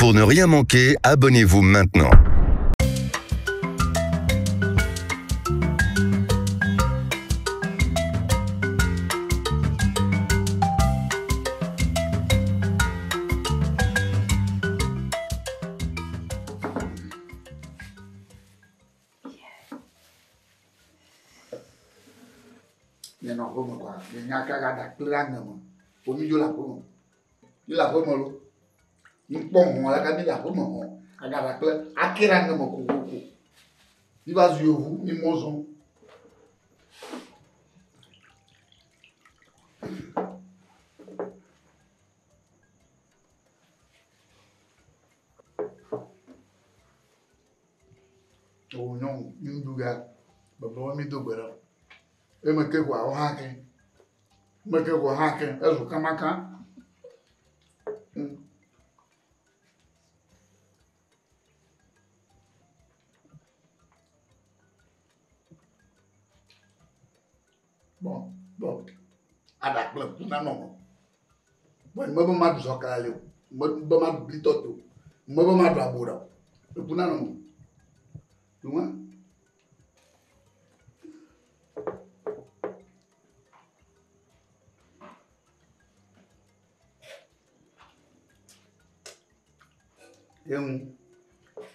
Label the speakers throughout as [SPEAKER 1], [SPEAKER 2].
[SPEAKER 1] Pour ne rien manquer, abonnez-vous maintenant.
[SPEAKER 2] Non, comme quoi, il n'y a qu'à garder plein de monde. Pour nous, la pomme. Il la pomme, l'eau. Il pomme, on la garde la pomme. À garder plein. À qui rend mon coco? Il va jouer vous, il mozon. Oh non, il nous gars. Bah, bon, mais deux bras. Et me que quoi, on hack. Me que quoi, hack. Est-ce que comment bon, ada club na non. Bon, me ma du sokale. Me ma blitoto. Me ma du abura. E puna non. Tu vois?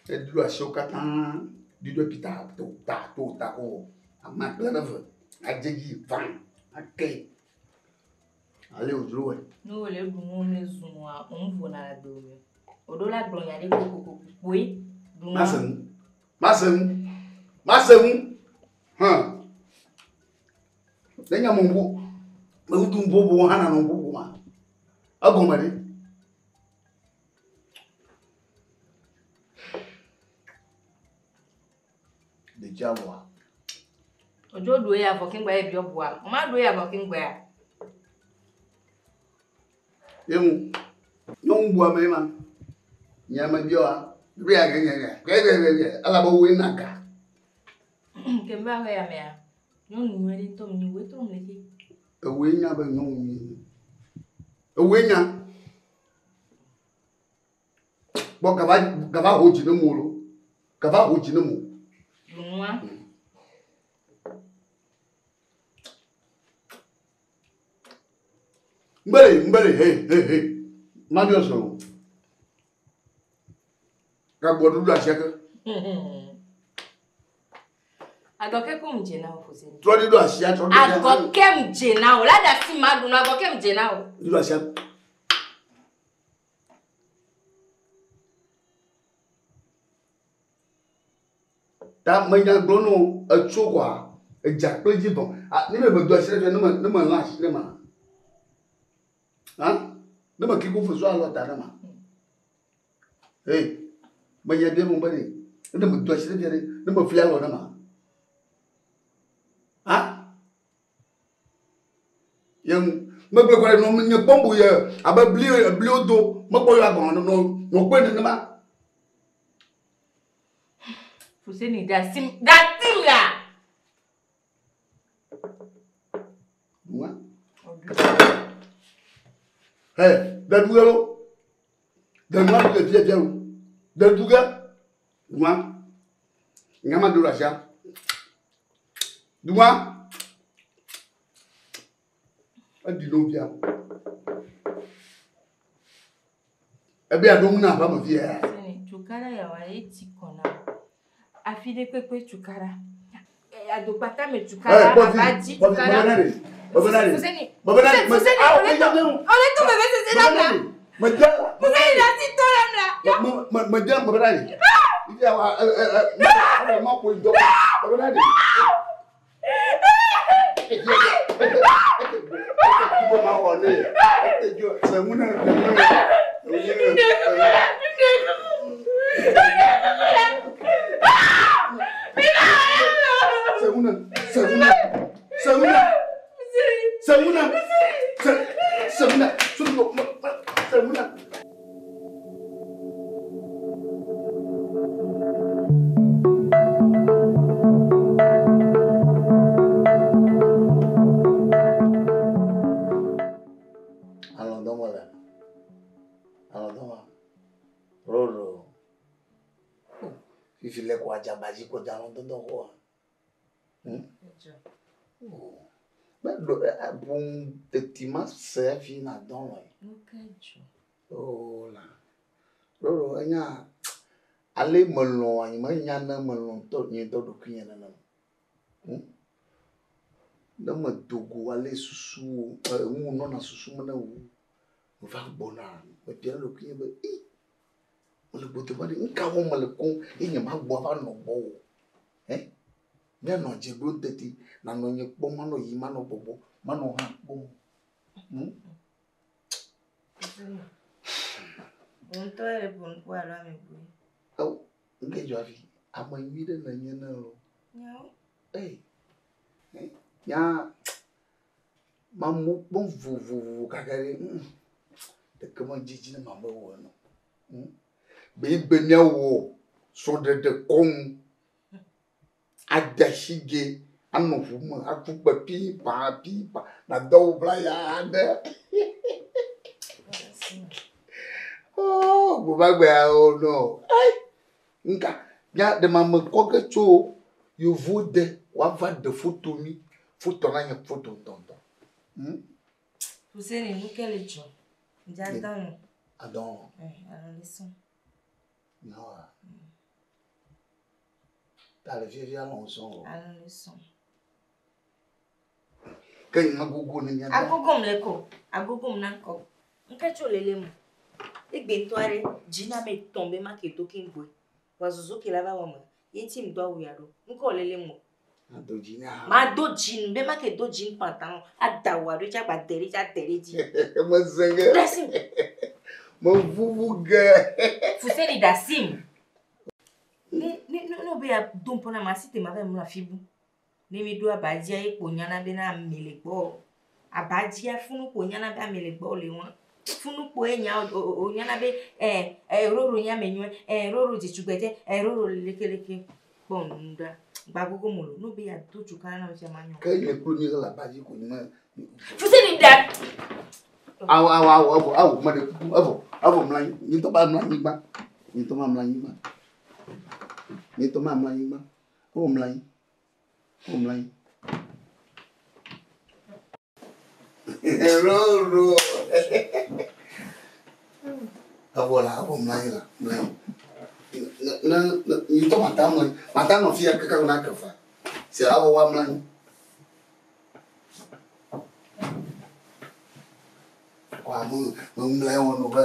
[SPEAKER 2] Et du a chokatan, du doit pita, ta, oh, a ma plein de feu, a djegi, fan, a kay. Allez au jouet.
[SPEAKER 3] Nous, les boumons, les zounois, on voit la dôme. Au-delà de l'on y a des coco, oui,
[SPEAKER 2] Massem, hein. D'ailleurs, mon beau, mais tu bobo, hana non bobo, ma. A gommari. De Jawa.
[SPEAKER 3] Ojo do ya for king boy bi oboa. O ma do ya for king boy.
[SPEAKER 2] Yung bua me man. Nyama bioa. Bi aga nyanya. Ke. Ala bo we naka.
[SPEAKER 3] Ke ba ho ya me ya. Nyonu nwere tom ni we tom leki.
[SPEAKER 2] E we nya ba nyonu ni. E we nya. Bo gaba hoji no mu lo. Gaba hoji no mu.
[SPEAKER 3] Dunwa.
[SPEAKER 2] Mbere, hey. Madio so. Ka bodu la shaka.
[SPEAKER 3] Agoke ko mje na o fose.
[SPEAKER 2] Trodi do asia, trodi.
[SPEAKER 3] Agoke mje na o. La da si madu na agoke mje na o.
[SPEAKER 2] Do asia. Ta manya glono a chokwa. E jakple jibon. Ni me do asia no ma la asia ma. Hein? Ne me kiko fo so ala ta na ma. Hey, manya de mon bari. Ne me do asia de ne me fia lo na ma. Hein? Yang me gbe kwa no nye bombu ye aba bli odo me ko yo agbon no pe ni ma.
[SPEAKER 3] Fose ni da sim la.
[SPEAKER 2] Moi. Hey, dadugalo. Danwa de vie ou. Daduga. Moi. Ngama do la sha. Duma. Adi no bia. Ebi adom na ba mo fie.
[SPEAKER 3] Sini chukara ya wa eti kona. Afide pepe chukara. Adopata me chukara abaji chukara.
[SPEAKER 2] Bobenari.
[SPEAKER 3] Ole tu me ves ese nada.
[SPEAKER 2] Madja.
[SPEAKER 3] Bobenari la si tola na.
[SPEAKER 2] Madja bobenari. Ia wa ma ko do. Bobenari. Ma wa le. Jo, semuna. Semuna. filet quoi jabaji ko jalon do ko bon effectivement c'est fini dans oh là lolo anya ale melon ani ma nya na melon to ni to do kinya na na ma dogo ale susu no na susu ma na wu va bona me bien lo kinya be le bote ba ni ka wo ma le kon e nya ma gbo ba no bo me no je bro teti na no nye kpo ma no yi ma no bobo ma no ha bo
[SPEAKER 3] on to e bon kwa la me bu
[SPEAKER 2] oh nge jo afi ama yi de na nye na o ya mamu bon vu kakare de comment jiji na mama wo no be benya wo so de kon adashige anofu mu akupa pipa na dobla ya de oh bo bagbe o no ai nka ya de mama kokecho you vote wa va de photo mi photo na nya photo tonton
[SPEAKER 3] vous savez nous quel jour j'attends
[SPEAKER 2] alors
[SPEAKER 3] laissons
[SPEAKER 2] non t'as le vieux allons
[SPEAKER 3] laissons
[SPEAKER 2] quand magogo ni nya
[SPEAKER 3] agogom leko agogom nanko nkecho lelemu egbe ntoare jina me tombe ma ke to kingwe wazuzu ke lava wama yenti mdwa uyaro nko lelemu ma do jin be ma ke do jin pantalon adawa re ja ba dere di
[SPEAKER 2] mo zenge
[SPEAKER 3] dasim
[SPEAKER 2] mo vuvuga
[SPEAKER 3] fuseni dasim no be a dompo na masite ma ve mu na fibu ne mi do abadia e ponyana be na melegbo abadia funu ponyana be amelegbo le won funu po enya onyana be roro nya menyu roro jichugbete roro lekeleke bonda bagogo molo no be ya doju kana na se manyo
[SPEAKER 2] ke le plumi la baji ko ni ma
[SPEAKER 3] fuseni da
[SPEAKER 2] aw ma de avo mlan ni to ba mlan ni ba ni to ma mlan ni ba o mlan roro voilà avo mlan la na ni to mata no fia ka na ka fa se avo wa mlan kwa mu mlan wono ba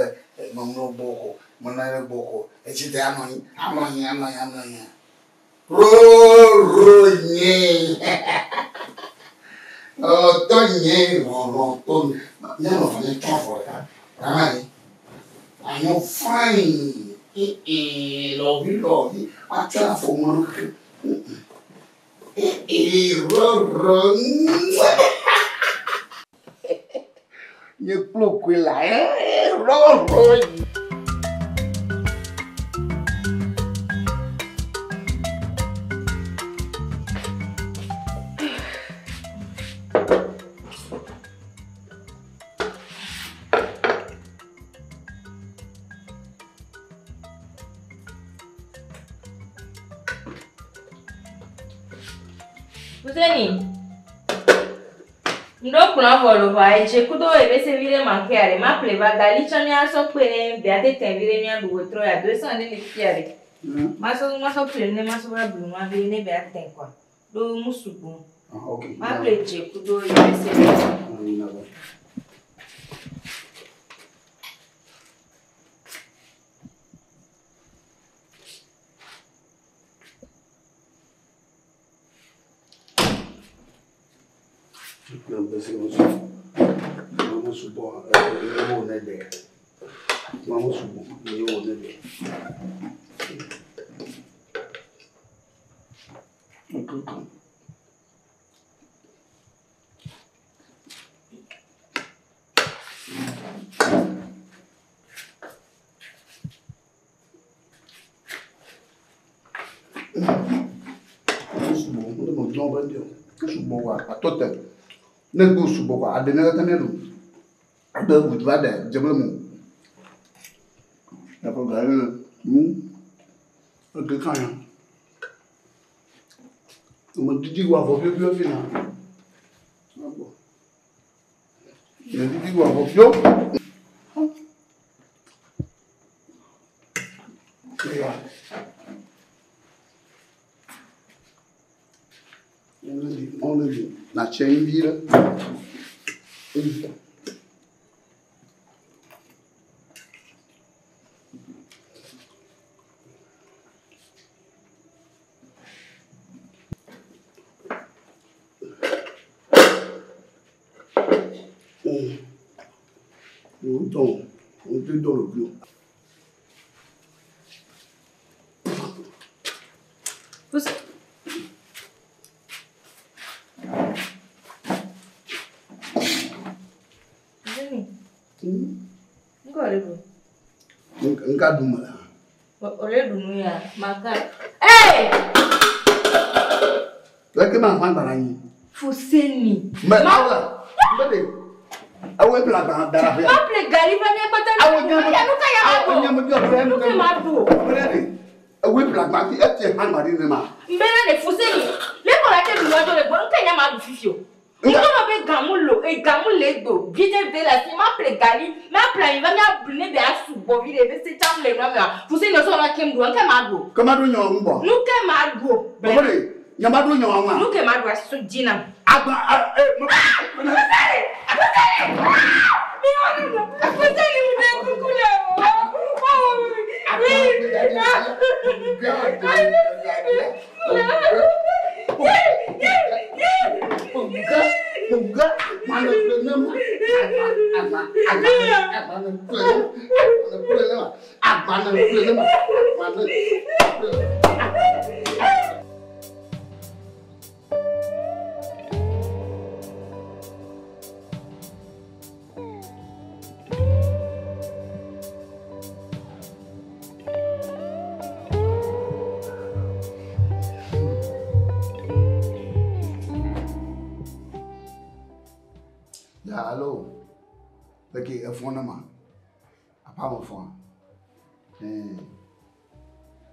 [SPEAKER 2] mo boko mo na boko e chi te amani ro nye oh to nye ro to ya no fa ni ka for ka ai I'm fine. Love you. I try for one. You plug with
[SPEAKER 3] Useni ndo kuna volo vai je kudo ebe se vile manquare ma pleva galicia mi aso pere beate tenvire mi andu otro ya 200 ne fiare ma so plene ma so blu ma vile beate ten kwa do musubu
[SPEAKER 2] okay
[SPEAKER 3] ma ple je kudo ebe se
[SPEAKER 2] Vamos supor, eu vou na ideia. Vamos supor, eu vou na ideia. Nego subo ba adena tanelu ada butu ada jebelmu apa gale oke kaya Mon Didi wa vobio bio fina. Le Didi wa vobio. On le dit. Na chain vira. On te donne le plus. Enggak dulu lah.
[SPEAKER 3] Oleh dulu ya, makan. Eh!
[SPEAKER 2] Lagi mana barangnya?
[SPEAKER 3] Fuseni.
[SPEAKER 2] Mbak, mbak, awe pelak darah ya.
[SPEAKER 3] Ma plek gali bani kota.
[SPEAKER 2] Awe
[SPEAKER 3] Nuka madu.
[SPEAKER 2] Berani. Awe pelak mati ete han mari nema.
[SPEAKER 3] Mbena ne fuseni. Le kola te duwa do le bon kenya madu fifio. Iko be gamulo, gamule do. Bide de la si ma plek gali, ma plan va nya brune be asu bo vile be se cham le no ma. Fuseni so na kem do nke madu.
[SPEAKER 2] Kamadu nyo ngbo.
[SPEAKER 3] Nuke madu.
[SPEAKER 2] Bobole, nyamadu nyo nwa.
[SPEAKER 3] Nuke madu asu jina.
[SPEAKER 2] Agba ya allo lagi phone ma apa mo phone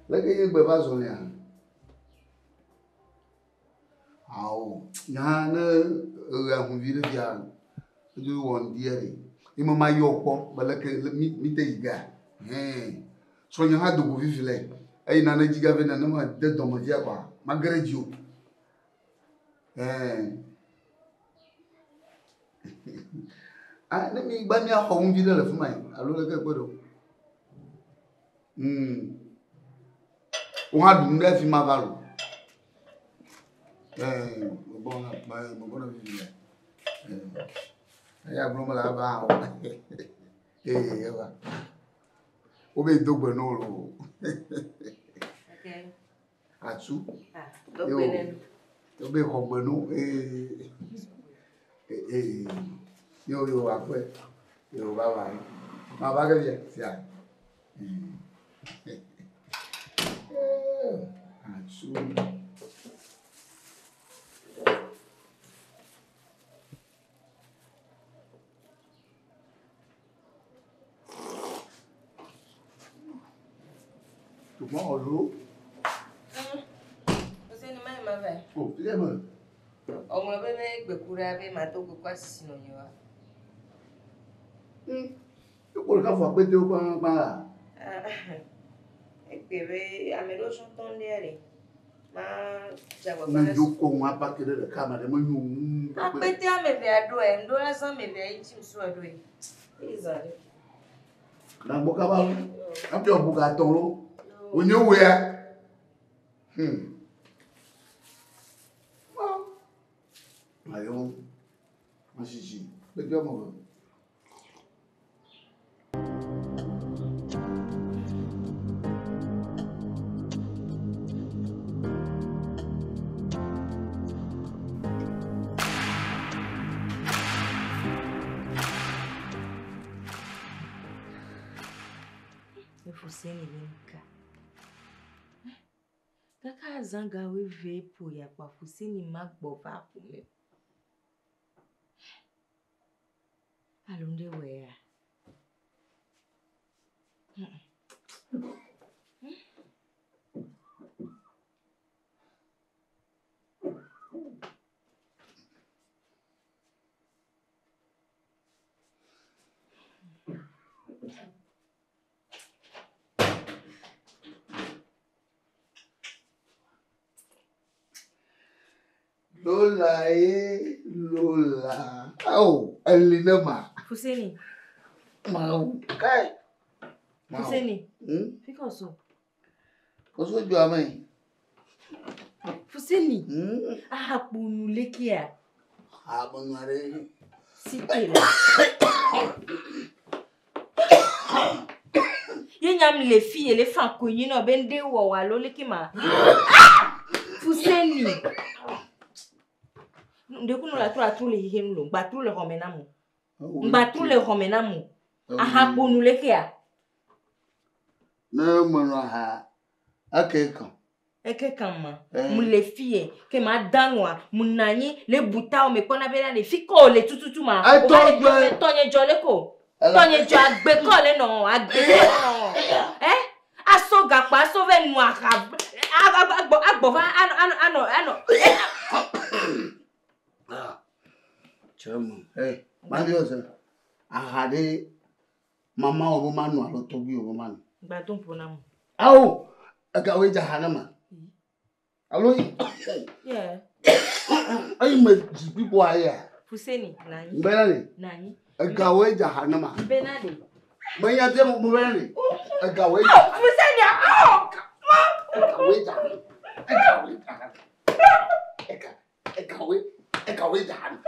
[SPEAKER 2] lagi ye gbe ba so ni a awo ya na ahun vi de ya do won die imo ma yo po balake mi te iga so nya ha do bo vi vile ai na na jiga ve na ma de do mo dia kwa magreji o let me buy me a home video of mine. I look like a widow. What do you have in my value? Born up by Mogona. I have room about. Obey Dober no.
[SPEAKER 3] Okay.
[SPEAKER 2] Atsu. Obey Hobano. Yo, après. Yo, bye bye. Ma bague bien, c'est ça. Atsu. Tu prends l'eau?
[SPEAKER 3] Você não mais ma vai.
[SPEAKER 2] Oh, tu es bon.
[SPEAKER 3] On va be bekura be mato ko kwasisi no nyewa.
[SPEAKER 2] Pour ka fo pete o pa.
[SPEAKER 3] Ekebe amelo chonton dere. Ma jawa
[SPEAKER 2] Na joko wa pa kere de kama de manyu.
[SPEAKER 3] Apete amebe ado e ndo la san mebe ichi msu ado e. Izare.
[SPEAKER 2] Na boka ba. Api o boka ton lo. Onyo we ya. Ayo. Masiji. Bejo mo.
[SPEAKER 3] Você ni nka. Kaka zanga we vepo ya kwa fusini magbo va kume. Alunde wea.
[SPEAKER 2] Lola, Lola. Oh, Elinema.
[SPEAKER 3] Fuseni.
[SPEAKER 2] Mau, kai.
[SPEAKER 3] Fuseni. Fica so.
[SPEAKER 2] Koso jo amai.
[SPEAKER 3] Fuseni. Ah, bunu lekia.
[SPEAKER 2] Ah, bonare.
[SPEAKER 3] Sitela. Yenyam les filles et les femmes connues no bende wo wa lo lekima. Fuseni. Ndeku no la tout le hihenu lo, ba tout le homenamu. Ba tout le homenamu. Aha bunu lekia.
[SPEAKER 2] Na mono ha. Akeka.
[SPEAKER 3] Ekekama. Mu les filles que ma danwa, mu nani le buta o me kona bela le fiko le tututu ma. O ba le tonye jole ko. Tonye jo agbe ko le no, agbe ko no. Aso gapa aso ve nu aka. Agbo va ano.
[SPEAKER 2] Chama. Maviosa. Ahade mama obo manu alo tobi obo manu.
[SPEAKER 3] Gba ton ponamu.
[SPEAKER 2] Au, agawe jahanama. Alo yi.
[SPEAKER 3] Yeah.
[SPEAKER 2] Ayi me people aya.
[SPEAKER 3] Fuseni nani?
[SPEAKER 2] Mbelani.
[SPEAKER 3] Nani?
[SPEAKER 2] Agawe jahanama.
[SPEAKER 3] Benade.
[SPEAKER 2] Manya te mo mbelani. Agawe.
[SPEAKER 3] Fuseni ah!
[SPEAKER 2] Agawe jahanama. Agawe jahanama.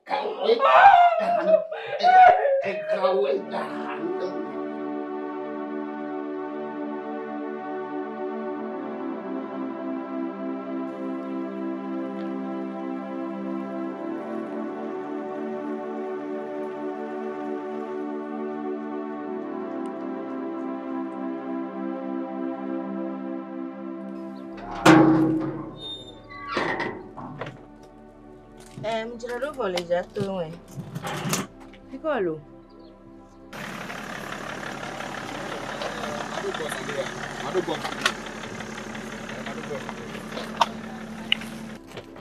[SPEAKER 2] Agawe jahanama. Agawe jahanama.
[SPEAKER 3] Mjirado vole jato we. Fico lo.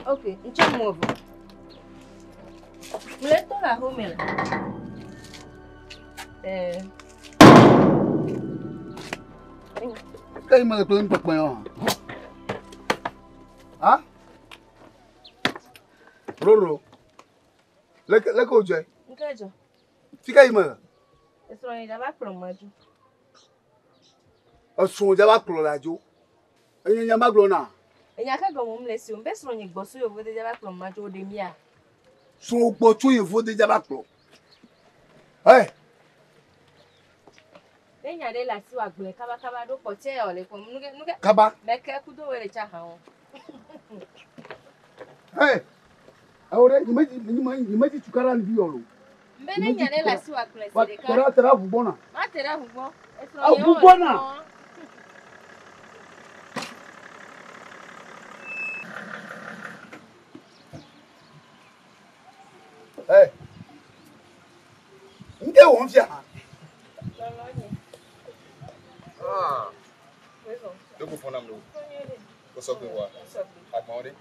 [SPEAKER 3] Okay, ncha move. Mleto la home la.
[SPEAKER 2] Kai ma ko limpa pa yo. Ha? Roro. Leko je.
[SPEAKER 3] Nkajo.
[SPEAKER 2] Fika ima.
[SPEAKER 3] Eso ni da ba promaju.
[SPEAKER 2] Osun ja ba klo lajo. Enya maglo na.
[SPEAKER 3] Enya ka go mo mlesi o besro ni gboso yo vode da ba promaju o de mia.
[SPEAKER 2] So gbo tu yin fo de ja ba klo. Hey.
[SPEAKER 3] Enya de la si wa gbe kaba do po tie o le ko nuge.
[SPEAKER 2] Kaba.
[SPEAKER 3] Meke ku do we le cha ha won.
[SPEAKER 2] Hey. Ahora imaji tukara ni biolo.
[SPEAKER 3] Mbene nya de la si wa gbe se de ka.
[SPEAKER 2] Tera bubona.
[SPEAKER 3] Ma tera hugo.
[SPEAKER 2] Bubona. Hey. Nde won fi ha.
[SPEAKER 4] Ah. Doko fona mlo. Ko so pe wa. Agmawde.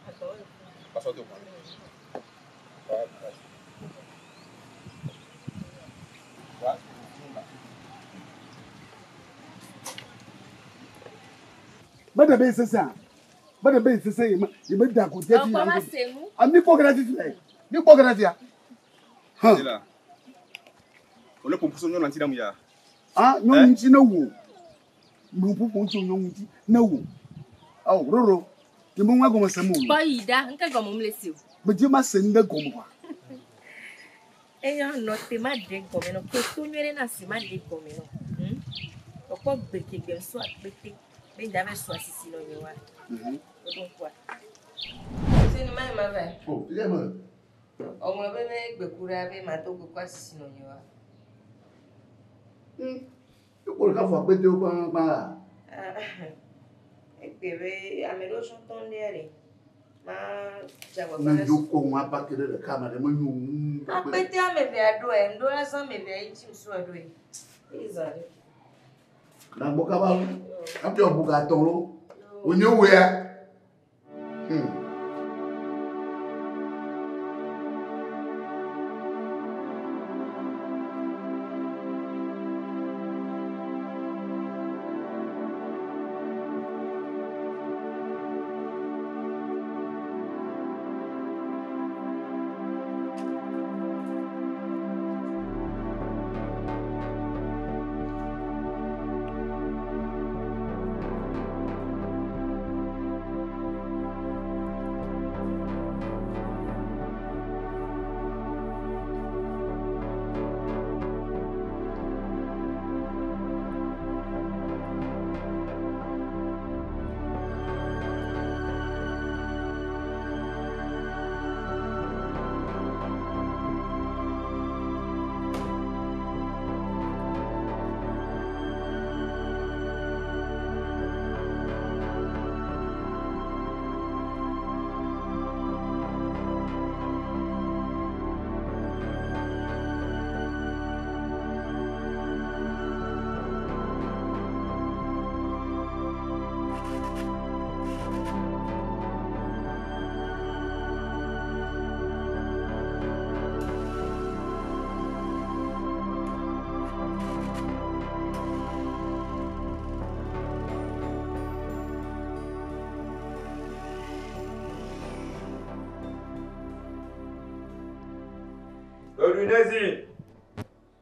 [SPEAKER 4] Paso to mo.
[SPEAKER 2] Bada be sesa. Bada be sesa yima da ko je ti. Ami ko gana ti le. Ni ko gana ti ya. Ha.
[SPEAKER 4] Dila. Ole pompuso nyo nanti da mu ya.
[SPEAKER 2] Ah, no nti na wo. Mu pupu nti nyo nti na wo. Aw, roro. Ni mo ngwa go mo samu.
[SPEAKER 3] Boy da, nka go mo mlesi o.
[SPEAKER 2] Be je ma se nda go mo kwa.
[SPEAKER 3] Eyan no te ma de go me no. Ko to nyere na si ma de go me no. Oko gbeke gbe so apete. Be nda be so asisi no nyewa. O don kwa. Se ni mai ma vai.
[SPEAKER 2] Oh, ile mo.
[SPEAKER 3] Omo be me gbekura be ma to go kwa asisi no nyewa.
[SPEAKER 2] Ko ka fo apete o pa.
[SPEAKER 3] Ekebe amelo chanton dere. Ma jago
[SPEAKER 2] Na joko wa pa kede de kama de mo nyu.
[SPEAKER 3] Apete amebe ado e, ndo la san mebe ichi so ado e. Izare.
[SPEAKER 2] Na boka ba. Api obuga ton lo. Oni owe ya.
[SPEAKER 4] Desi.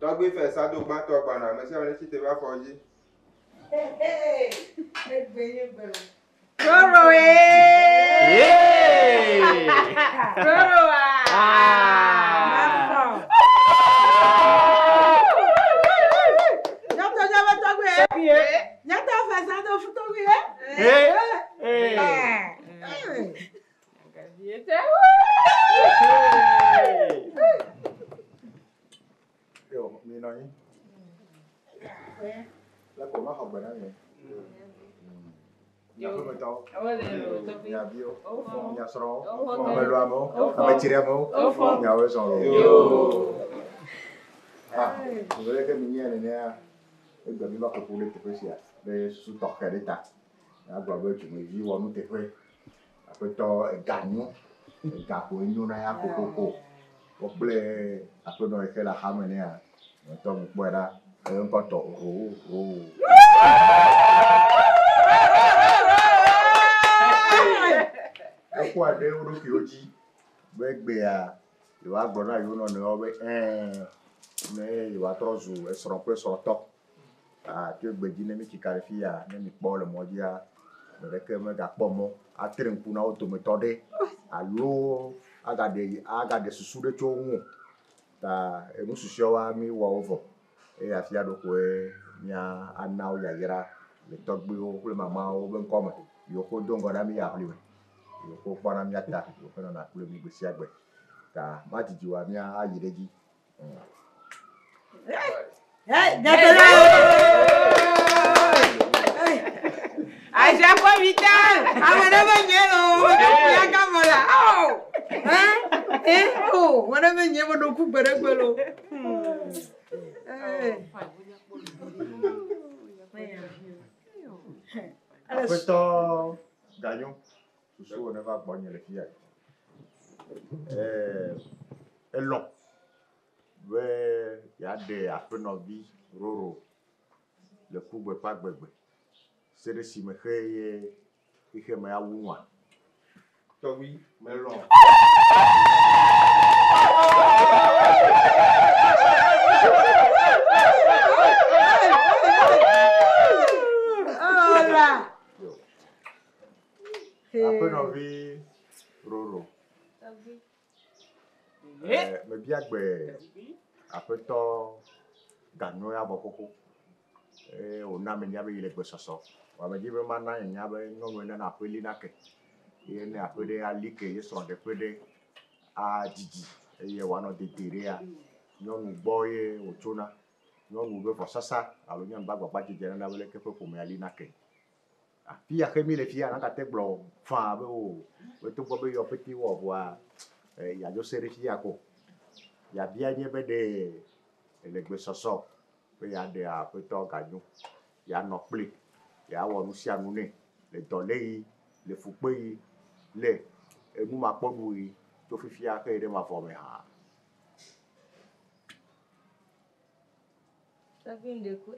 [SPEAKER 4] Togbe fait ça do gba to gba na, me se on ti te ba foji.
[SPEAKER 3] Roro Roro
[SPEAKER 4] Yo, mi no yin. La ko ma ho gba na ni. Ya ko me taw. Ya bio. Ya soro. Ya lo amo. Ya tiramo. Ya we son lo. Ah, vous voyez que mi ene ne a e gba mi ba ko pour le te pesia. Le su to ka de ta. Ya gba be tu me vi wo nu te pe. Ape to e ganyu. E ga ko nyu na ya ko. O ple ape no e ke la hame ne a. To mo pueda un poto. Kwa de uru ki oji begbe a iwa gbona yo no ne obe ne iwa trozu e soro pe soro to ti gbeji ne mi kikare fi ya ne mi po le moji a de ke me ga po mo a tren ku na auto me to de alo aga de susu de cho hu ta e mu susu wa mi wa ovo e afia do ko e nya anao ya yira le to gbe o le mama o ben ko me yo ko dongo na mi ya pli yo ko para mi ata yo ko na kule mi gbesi agbe ta ma jiji wa mi ayireji
[SPEAKER 3] Aja kwa vita amana banyelo ya kamala wana banyelo do ku beregbelo
[SPEAKER 4] Apeto ganyo susu ne va gbonye le fia elon we ya de afenobi roro le kugbe pa gbegbe sere si me kheye ihe me awunwa to wi melon
[SPEAKER 3] hola
[SPEAKER 4] afenobi roro me biagbe apeto ganyo ya bokoko ona me nyabe ile gbe soso wa me jibe mana nyabe ngomo na apeli nake ye ne apede alike ye so de pede a jiji ye wa no de terea nyonu boye otuna nyonu be fo sasa alo nyan bagba pa jije na bele ke ko me ali nake a fia ke mi le fia na ka te glo fa be o to bo be yo peti wo wa ya yo sere fia ko ya bia nye be de le gbe soso pe ya de a pe to ganyo ya no ple ya wo nu si anu ne le dole yi le fupe yi le enu ma podu yi to fifi aka ere ma fo me ha
[SPEAKER 3] Sabinde ku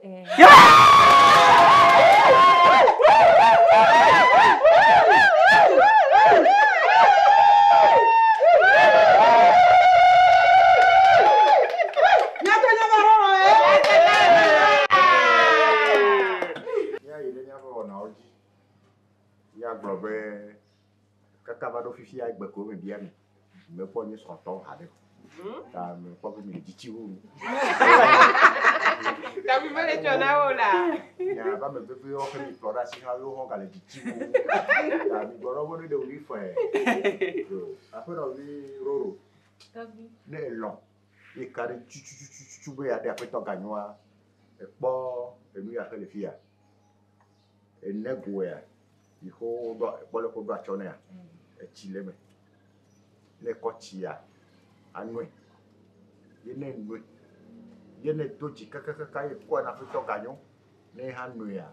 [SPEAKER 4] ya globe kaka ba do fifi agbe ko me bia mi me po ni so to ha de ta me po mi jichi wu
[SPEAKER 3] ta mi mele chona ola
[SPEAKER 4] ya ba me pepe o ke mi flora si ha yo ho ga le jichi wu ta mi goro bo de uri fo a pe ro vi roro
[SPEAKER 3] tabi
[SPEAKER 4] ne lo e kare chu be ya de pe to ganyo a e po enu ya ke le fia e nego ya iho do bole ko do achone ya e chileme le kochia anwe yene nwe yene doji kaka e ko na fito ganyo ne ha nwe ya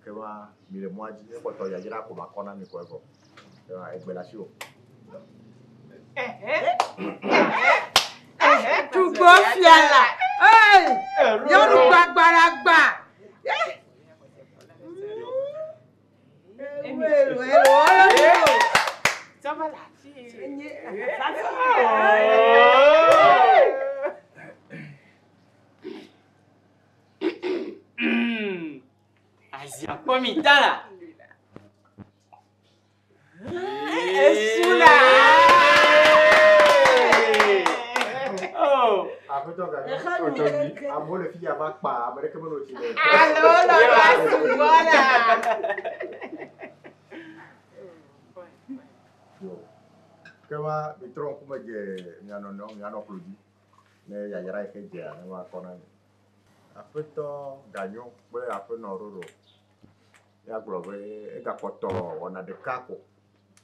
[SPEAKER 4] ke wa mi le moaji e ko to ya jira ko makona mi ko ego e gbela si o
[SPEAKER 3] tu go fiala yo ru gbagbara
[SPEAKER 5] Mami, tala. Esula. Oh.
[SPEAKER 4] Aku tu kan. Amo le fille avec pas, mais que me le tire.
[SPEAKER 5] Allo, la voilà.
[SPEAKER 4] Kama mitron kuma je nyano pludi. Ne ya yara ke je na wa kona. Apeto ganyo, bo ape no roro. Ya globe e ga poto ona de kako.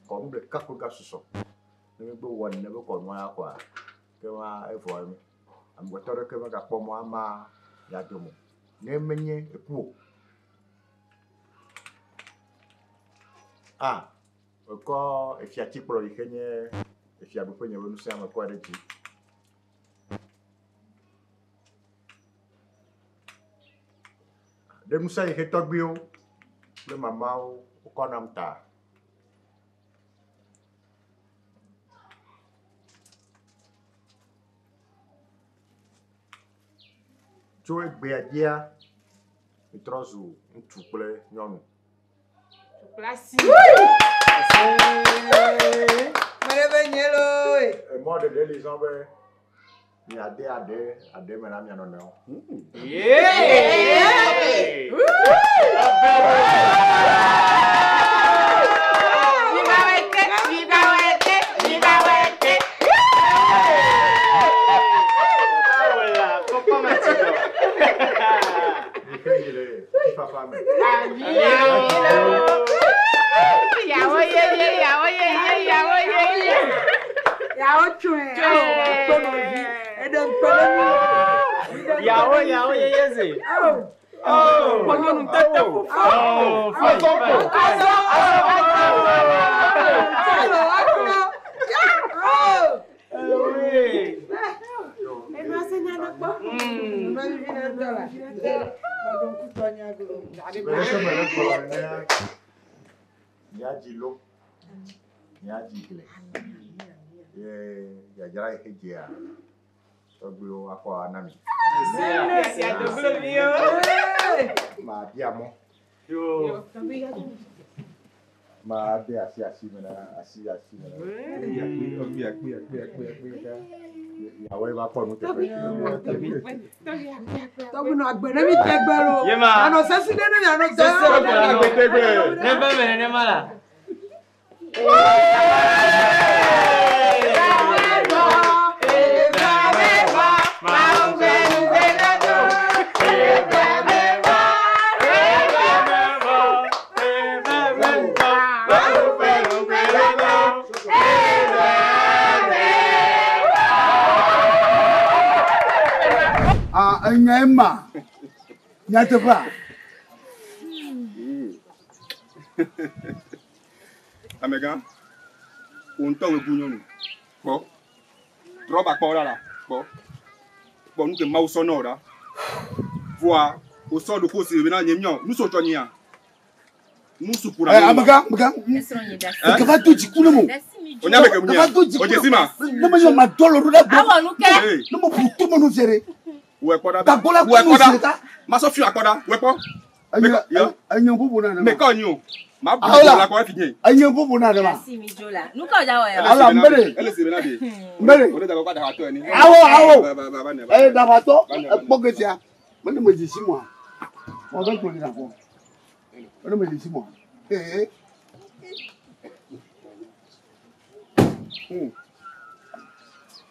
[SPEAKER 4] Ko mbe kako ga suso. Ne gbo won ne be ko no akwa. Kama e fo mi. Am go tore kama ga pomo ama ya domo. Ne menye eku. Ah, ko e fiati pro ikenye e fiabu penye wonu se ama kwa de ti. De musa ihe togbio le mamao ko namta. Jo egbe adia itrozu ntuple nyonu.
[SPEAKER 5] Place.
[SPEAKER 3] Marebenyelo.
[SPEAKER 4] E mode de les hommes ni ade mena mi anono.
[SPEAKER 5] Yeah.
[SPEAKER 4] Ya jara hejia. Togbo akwa anami. Ma diamo. Yo. Ma de asi mena. Ya we ba po mu te pe.
[SPEAKER 6] Togbo no agbere mi tegbero. Ano sesi de no ano
[SPEAKER 5] tegbero. Never mene ne mala.
[SPEAKER 2] Nyama. Nyateba.
[SPEAKER 7] Amega. Onto we bunyonu. Bo. Droba ko la. Bo. Bo nu ke ma uso na ora. Voa, o so do ko si be na nyemyo. Nu so tonya. Nu supura.
[SPEAKER 2] Amega. Que va tu jikuna mo.
[SPEAKER 7] Onya be ke munya. O jesima.
[SPEAKER 2] No me yo ma dolo ru da bo.
[SPEAKER 3] Awo nu ke.
[SPEAKER 2] No mo putu mo no zere.
[SPEAKER 7] Wepoda.
[SPEAKER 2] Wepoda.
[SPEAKER 7] Ma so fi akoda. Wepo.
[SPEAKER 2] Anyo bubu na.
[SPEAKER 7] Me ka nyu. Ma bu la ko fi yin.
[SPEAKER 2] Anyo bubu na ma.
[SPEAKER 3] Si mi jola. Nu ka ja wa ya.
[SPEAKER 2] Ala mbere.
[SPEAKER 7] Ele se be na de.
[SPEAKER 2] Mbere.
[SPEAKER 7] O de da ko da ha to ni.
[SPEAKER 2] Awo. Da ba to. Pogetia. Mo ni mo ji si mo. O do ko ni na ko. O ni mo ji si mo.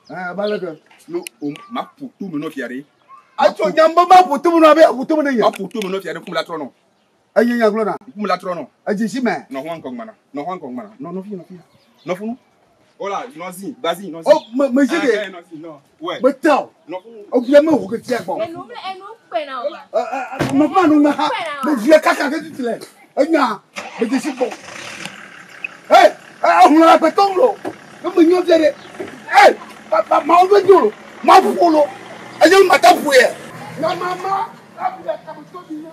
[SPEAKER 2] Balaka.
[SPEAKER 7] No, ma putu mo no fiare.
[SPEAKER 2] Acho nyamba ma putu mo no be putu mo ne ya.
[SPEAKER 7] Ma putu mo no fiare kum la trono.
[SPEAKER 2] Ayi nya glona.
[SPEAKER 7] Kum la trono.
[SPEAKER 2] Aji si me.
[SPEAKER 7] No hwan kong mana. No fi. No funu. Ola, no zi, bazi, no zi.
[SPEAKER 2] Oh, me jide.
[SPEAKER 7] No zi, no. Ouais.
[SPEAKER 2] Betal.
[SPEAKER 7] No.
[SPEAKER 2] O bien me wo ke ti agbon.
[SPEAKER 3] Enu pe na o.
[SPEAKER 2] Mo pa nu ma. Me vie kaka ke ti le. Enya, me ji si bo. Hey, on la beton lo. No me nyo jere. Hey, ma o do juro. Ma folo. Ayo mata puye. Na mama, la puye ka mo to di na.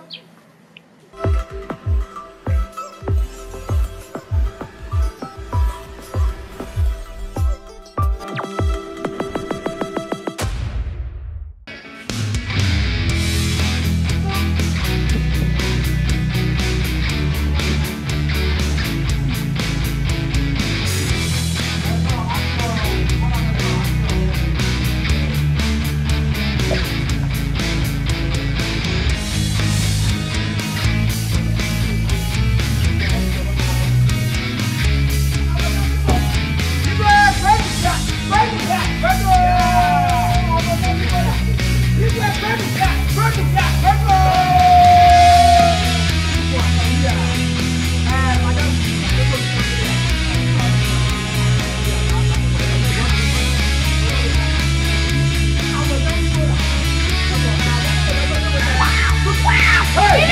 [SPEAKER 2] Hey!